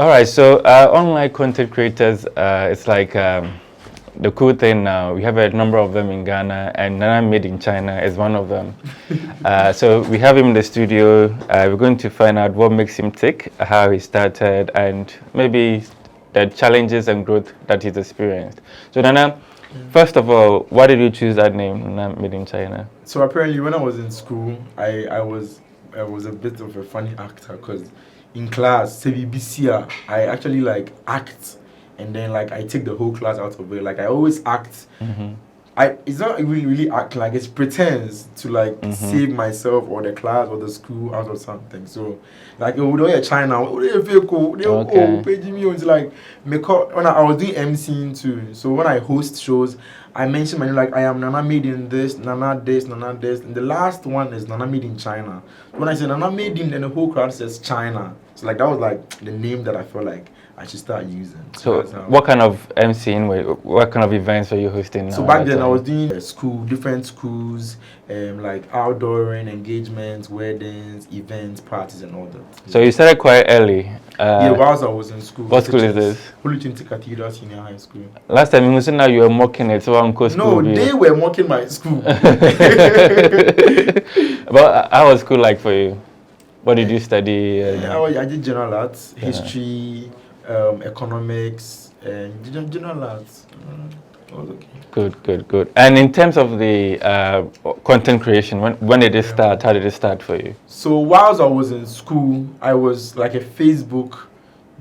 All right, so online content creators, it's like the cool thing now. We have a number of them in Ghana, and Nana Made in China is one of them. So we have him in the studio. We're going to find out what makes him tick, how he started, and maybe the challenges and growth that he's experienced. So Nana, first of all, why did you choose that name, Nana Made in China? So apparently, when I was in school, I was a bit of a funny actor because in class, CBBC, I actually like act, and then like I take the whole class out of it. Like I always act. It's not really act, like it's pretense to like save myself or the class or the school out of something. So like China, it's like when I was doing MCing too. So when I host shows, I mention my name, like I am Nana Made in this, Nana this, Nana this, and the last one is Nana Made in China. When I say Nana Made in, then the whole crowd says China. So like that was like the name that I felt like I should start using. So what kind of MCing, what kind of events were you hosting now? So back then I was doing different schools, like outdooring, engagements, weddings, events, parties and all that. So you started quite early. Whilst I was in school. What school is this? Holy Trinity Cathedral Senior High School. Last time you said now you were mocking it, so I'm No, they were mocking my school. But how was school like for you? What did you study? I did general arts, history, economics, and general arts. Okay. Good. And in terms of the content creation, when did it start? How did it start for you? So whilst I was in school, I was like a Facebook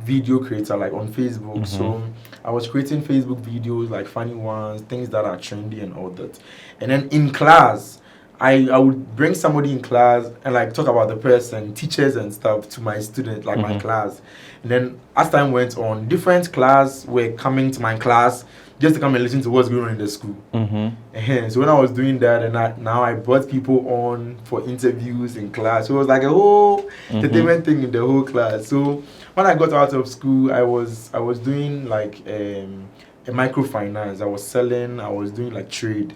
video creator, like on Facebook. So I was creating Facebook videos, like funny ones, things that are trendy and all that. And then in class, I would bring somebody in class and like talk about the person, teachers and stuff to my students, like my class. And then as time went on, different class were coming to my class just to come and listen to what's going on in the school. So when I was doing that, and now I brought people on for interviews in class. So it was like a whole entertainment thing in the whole class. So when I got out of school, I was doing like a microfinance. I was doing like trade.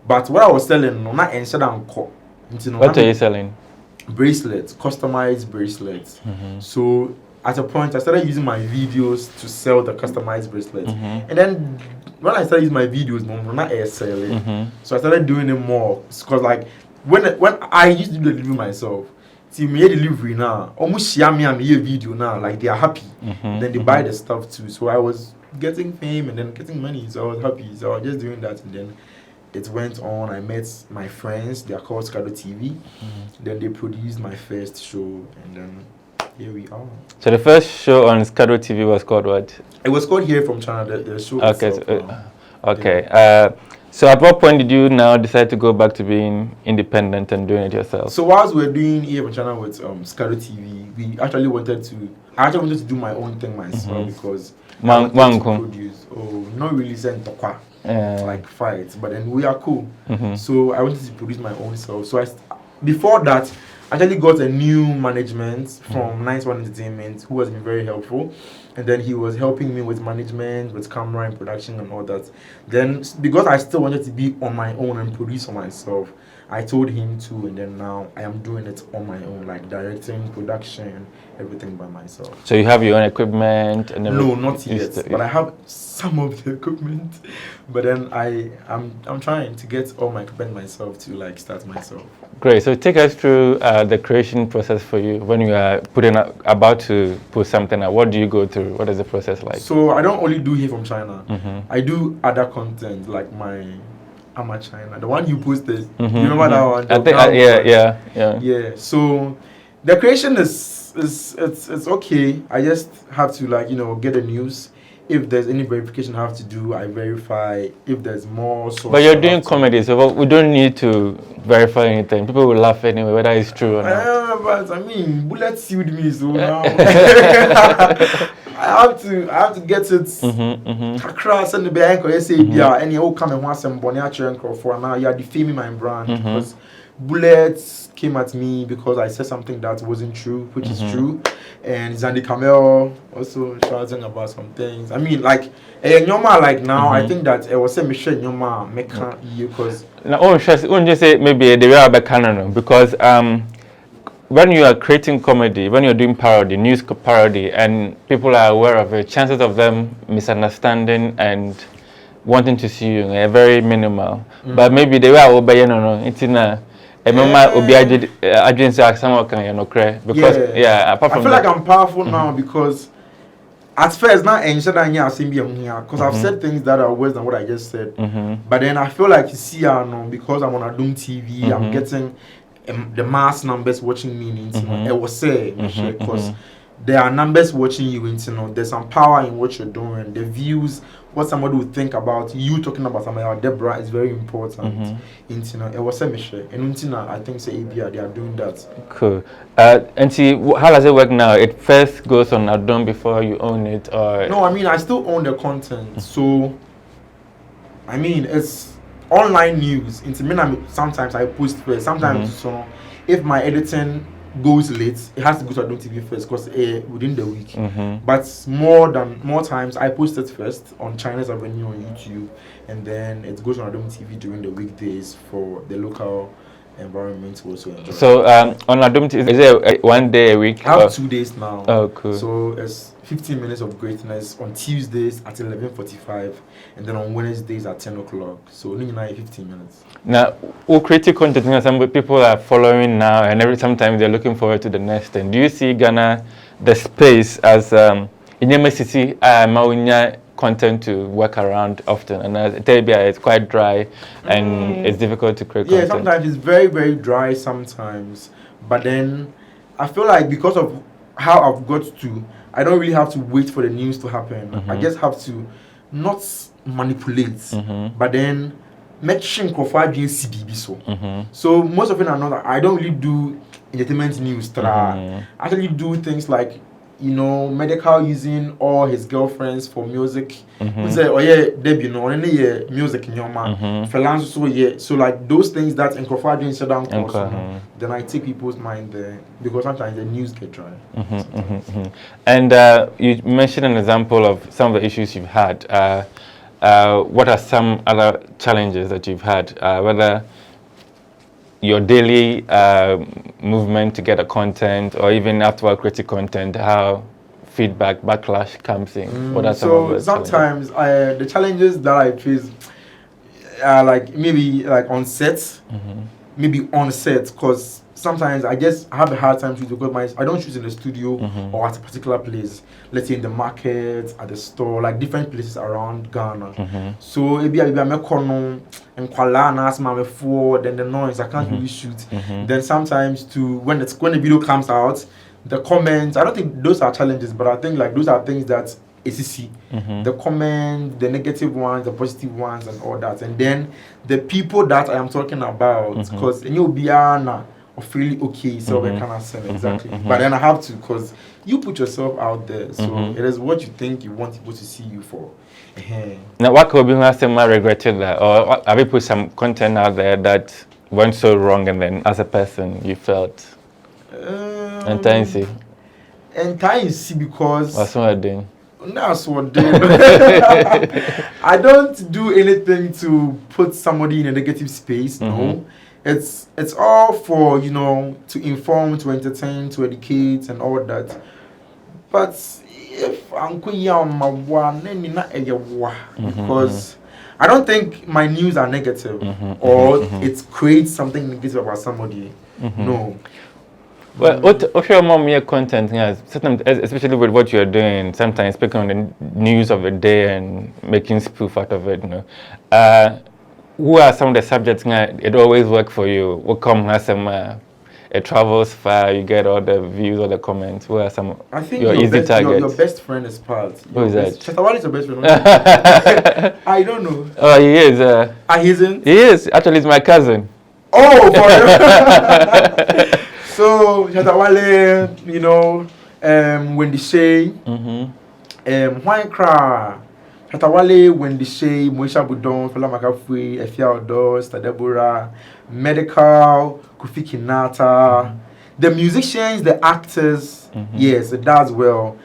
But what I was selling, not instead of what are you selling? Bracelets, customized bracelets. So at a point, I started using my videos to sell the customized bracelets. And then when I started using my videos, not air selling. So I started doing it more. Because like when I used to do the delivery myself, see me delivery now, almost share me and me a video now, like they are happy. Then they buy the stuff too. So I was getting fame and then getting money. So I was happy. So I was just doing that, and then it went on. I met my friends. They are called Scado TV. Then they produced my first show, and then here we are. So the first show on Scado TV was called what? It was called Here from China. The show. Okay. Itself, So at what point did you now decide to go back to being independent and doing it yourself? So whilst we were doing Here from China with Scado TV, I actually wanted to do my own thing myself because I wanted to produce. Not really send tokwa. Like fights, but then we are cool. So I wanted to produce my own self. So before that, I actually got a new management from Nice One Entertainment, who has been very helpful. And then he was helping me with management, with camera and production and all that. Then because I still wanted to be on my own and produce for myself, I told him to, and then now I am doing it on my own, like directing, production, everything by myself. So you have your own equipment? And no, not yet, but I have some of the equipment. But then I'm trying to get all my equipment myself to like start myself. Great. So take us through the creation process for you when you are about to put something out. What do you go through? What is the process like? So I don't only do Here from China. I do other content like my China, the one you posted. You remember that one? I think yeah. So the creation is it's okay. I just have to like get the news. If there's any verification I have to do, I verify. If there's more sources. But you're doing comedy, so we don't need to verify anything. People will laugh anyway, whether it's true or not. But I mean, Bullet sued me, so now I have to get it across and the bank or say any old come and want some Boniachi and for now you're defaming my brand because Bullets came at me because I said something that wasn't true, which is true. And Zandi Kamel also shouting about some things. I mean, like, Nyoma, like now, I think that it was a Michelle Nyoma, Meka, because. Now, just say maybe the way about canon because when you are creating comedy, when you're doing parody, news parody, and people are aware of it, chances of them misunderstanding and wanting to see you are very minimal. But maybe they were obey no, it's in a mama obi agency someone can because apart from I feel like I'm powerful now because at first not because I've said things that are worse than what I just said. But then I feel like you see because I'm on Adum TV, I'm getting the mass numbers watching me it was say because there are numbers watching you there's some power in what you're doing, the views, what somebody would think about you talking about somebody like Deborah is very important. It was say and I think say ABR they are doing that. Cool. And see, how does it work now? It first goes on Adom before you own it, or no? I mean, I still own the content, so I mean it's online news. Sometimes I post first. Sometimes so if my editing goes late, it has to go to Adom TV first because within the week. But more times I post it first on China's Avenue on YouTube, and then it goes on Adom TV during the weekdays for the local environment to also enjoy. So on Adom TV, is it 1 day a week? I have 2 days now. Oh, cool. So it's 15 minutes of greatness on Tuesdays at 11:45, and then on Wednesdays at 10 o'clock. So only 15 minutes. Now, who creative content, some people are following now, and sometimes they're looking forward to the next thing. Do you see Ghana, the space as in city, Maunya content to work around often, and it's quite dry and it's difficult to create content. Yeah, sometimes it's very, very dry sometimes, but then I feel like because of how I've got to, I don't really have to wait for the news to happen. I just have to not manipulate, but then make sure CBB so most of it are not. I don't really do entertainment news. I actually do things like medical using all his girlfriends for music. Say, oh yeah, debut no, any music in your man. So like those things that in Crawford shut down then I take people's mind there because sometimes the news get dry. And you mentioned an example of some of the issues you've had. What are some other challenges that you've had? Whether your daily movement to get a content, or even afterward creative content, how feedback, backlash comes in. What are some of the sometimes the challenges that I face are like maybe like on set, maybe on set, because sometimes I just have a hard time shooting because I don't shoot in the studio or at a particular place. Let's say in the market, at the store, like different places around Ghana. So maybe I'm a kono and Kuala ask my for then the noise I can't really shoot. Then sometimes when the video comes out, the comments, I don't think those are challenges, but I think like those are things that ACC, the comments, the negative ones, the positive ones, and all that, and then the people that I am talking about, because you'll be really okay, so I cannot say exactly. But then I have to, because you put yourself out there, so it is what you think you want people to see you for. Now, what could be last time I regretted that, or have you put some content out there that went so wrong, and then as a person you felt enticing because what's what I'm doing? That's what I don't do anything to put somebody in a negative space. No. It's all for to inform, to entertain, to educate, and all that. But if I'm because I don't think my news are negative or it creates something negative about somebody. No. Well, what your mom your content sometimes, especially with what you're doing, sometimes speaking on the news of the day and making spoof out of it, who are some of the subjects it always work for you? What come has some it travels far, you get all the views or the comments. Who are some I think your easy targets? Your best friend is Pat. Who is that? Chatawale is your best friend. I don't know. Oh, he is. He isn't? He is. Actually, he's my cousin. Oh, for real? So Chatawale, Wendy Shay, Wine Cra, Chatawale, Wendy Shay, Moisha Budon, Fela Makafui, Efia Odo, Stadebura, Medical, Kofi Kinata, the musicians, the actors, yes, it does well.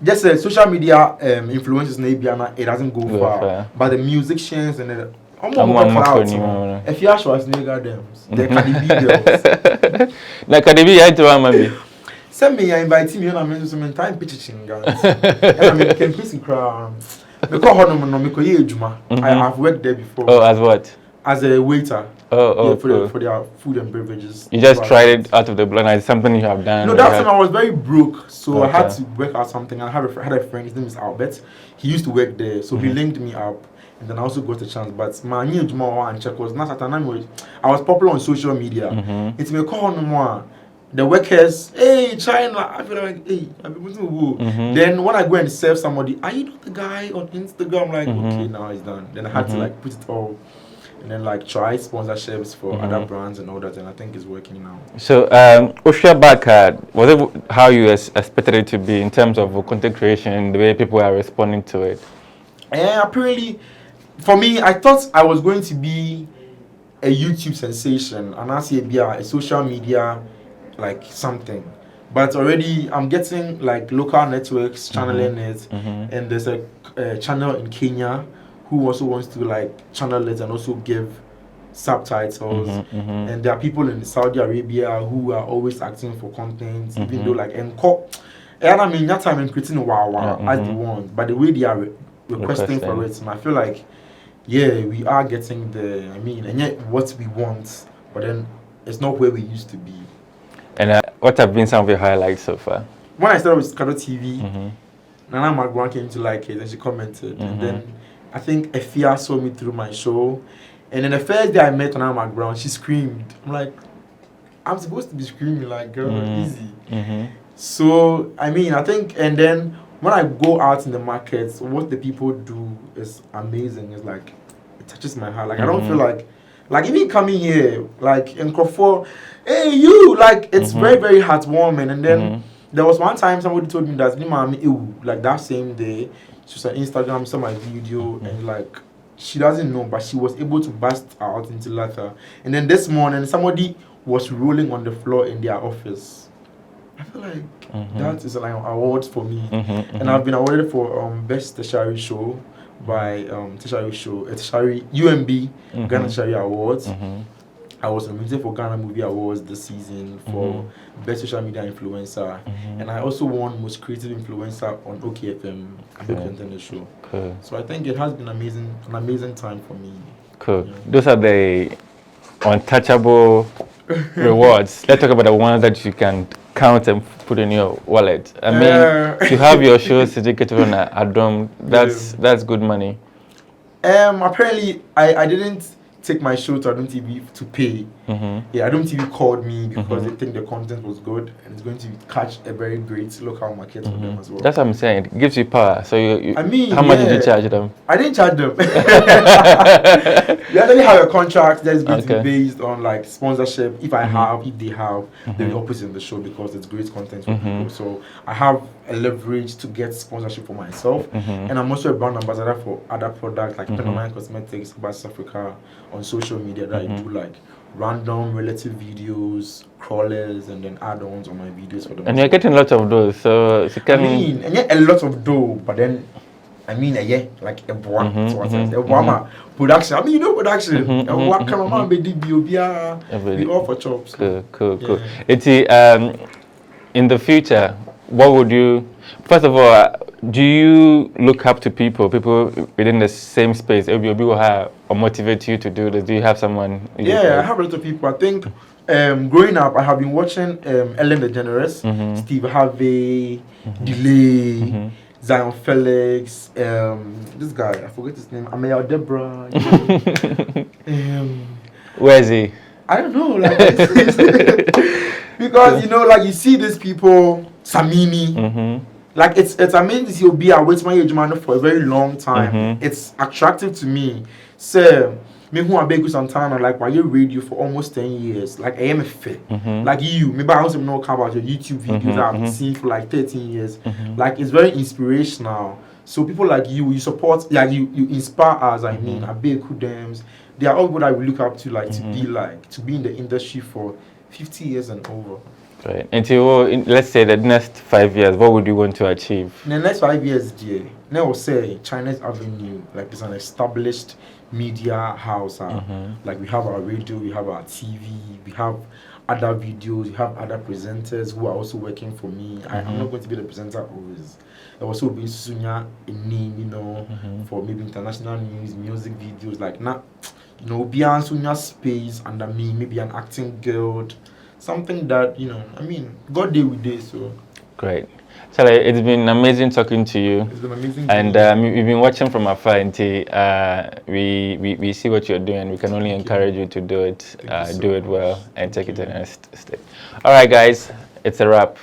Just social media influences, it doesn't go far. But the musicians and I'm more clout. If you ask was nigga them, the Cardi B girls. Like Cardi B, I do maybe. Send me, I invite me and I'm some time pitching guys. And I mean, can piece crown. Because I have worked there before. Oh, as what? As a waiter. Oh, yeah, cool. for their food and beverages. You just tried it out of the blue, like something you have done? No, that time I was very broke, so I had to work out something. I had a friend, his name is Albert. He used to work there, so he linked me up, and then I also got a chance. But my new Juma and check was not at I was popular on social media. It's me call no more. The workers, hey China, I feel like hey, I've been to woo. Then when I go and serve somebody, are you not the guy on Instagram? Like, okay, now it's done. Then I had to like put it all. And then like try sponsorships for other brands and all that, and I think it's working now. So Osha Backcard, was it how you expected it to be in terms of content creation, the way people are responding to it? Apparently, for me, I thought I was going to be a YouTube sensation, and I see a social media like something. But already I'm getting like local networks channeling it, and there's a channel in Kenya who also wants to like channel it and also give subtitles. And there are people in Saudi Arabia who are always asking for content, even though like and I mean that time I'm creating wow as the one, but the way they are requesting for it, and I feel like we are getting the and yet what we want, but then it's not where we used to be. And what have been some of your highlights so far? When I started with Scado TV, Nana Magwan came to like it and she commented, and then I think Efia saw me through my show, and then the first day I met Nana Magwan, she screamed. I'm like, I'm supposed to be screaming like, girl, easy. So I think, and then when I go out in the markets, what the people do is amazing. It's like it touches my heart. Like I don't feel like even coming here, like in Crawford, hey you, like it's very very heartwarming. And then there was one time somebody told me that like that same day she was on Instagram, saw my video, and like she doesn't know, but she was able to burst out into laughter. And then this morning somebody was rolling on the floor in their office. I feel like that is like an award for me. And I've been awarded for best tertiary show by tertiary UMB Ghana Tertiary Awards. I was nominated for Ghana Movie Awards this season for best social media influencer, and I also won most creative influencer on OKFM Internet Show. Cool. So I think it has been an amazing time for me. Cool. Yeah. Those are the untouchable rewards. Let's talk about the ones that you can count and put in your wallet. I mean, to have your show syndicated on Adom, that's good money. Apparently, I didn't take my show to Adom TV to pay. Adom TV called me because they think the content was good and it's going to catch a very great local market for them as well. That's what I'm saying. It gives you power. So how much did you charge them? I didn't charge them. We actually have a contract that is going to be based on like sponsorship. If they have, they'll be opposite in the show because it's great content for people. So I have a leverage to get sponsorship for myself, and I'm also a brand ambassador for other products like Panamanian Cosmetics, South Africa, on social media that I do like random relative videos, crawlers, and then add-ons on my videos for them. And you're getting lots of those, so and yeah, a lot of dough, but then like a production. Production. And what can man be all for chops. Cool. It's in the future, what would you? First of all, do you look up to people within the same space? People have or motivate you to do this? Do you have someone? I have a lot of people. I think growing up, I have been watching Ellen DeGeneres, Steve Harvey, Delay, Zion Felix, this guy, I forget his name, Amaya Deborah. Where is he? I don't know, because you see these people, Samini. Like it's amazing he'll be away my age man for a very long time. It's attractive to me. So me who are big Santana, like why you radio for almost 10 years. Like I am a fit. Like you, maybe I also know about your YouTube videos that I've seen for like 13 years. Like it's very inspirational. So people like you support, like you inspire us. I mean, I big Kudems. They are all what I will look up to, like to be in the industry for 50 years and over. Right. Until let's say the next 5 years, what would you want to achieve? In the next 5 years, I will say China's Avenue, like it's an established media house. Like we have our radio, we have our TV, we have other videos, we have other presenters who are also working for me. I'm not going to be the presenter always. I also be Sunya a name, you know, for maybe international news, music videos, like now, you know, be on Sunya space under me, maybe an acting guild, something that, you know, I mean, God day with day, so. Great. So it's been amazing talking to you. It's been amazing. And we've been watching from afar, and we see what you're doing. We can only encourage you to do it, do it well, and take it to the next step. All right, guys, it's a wrap.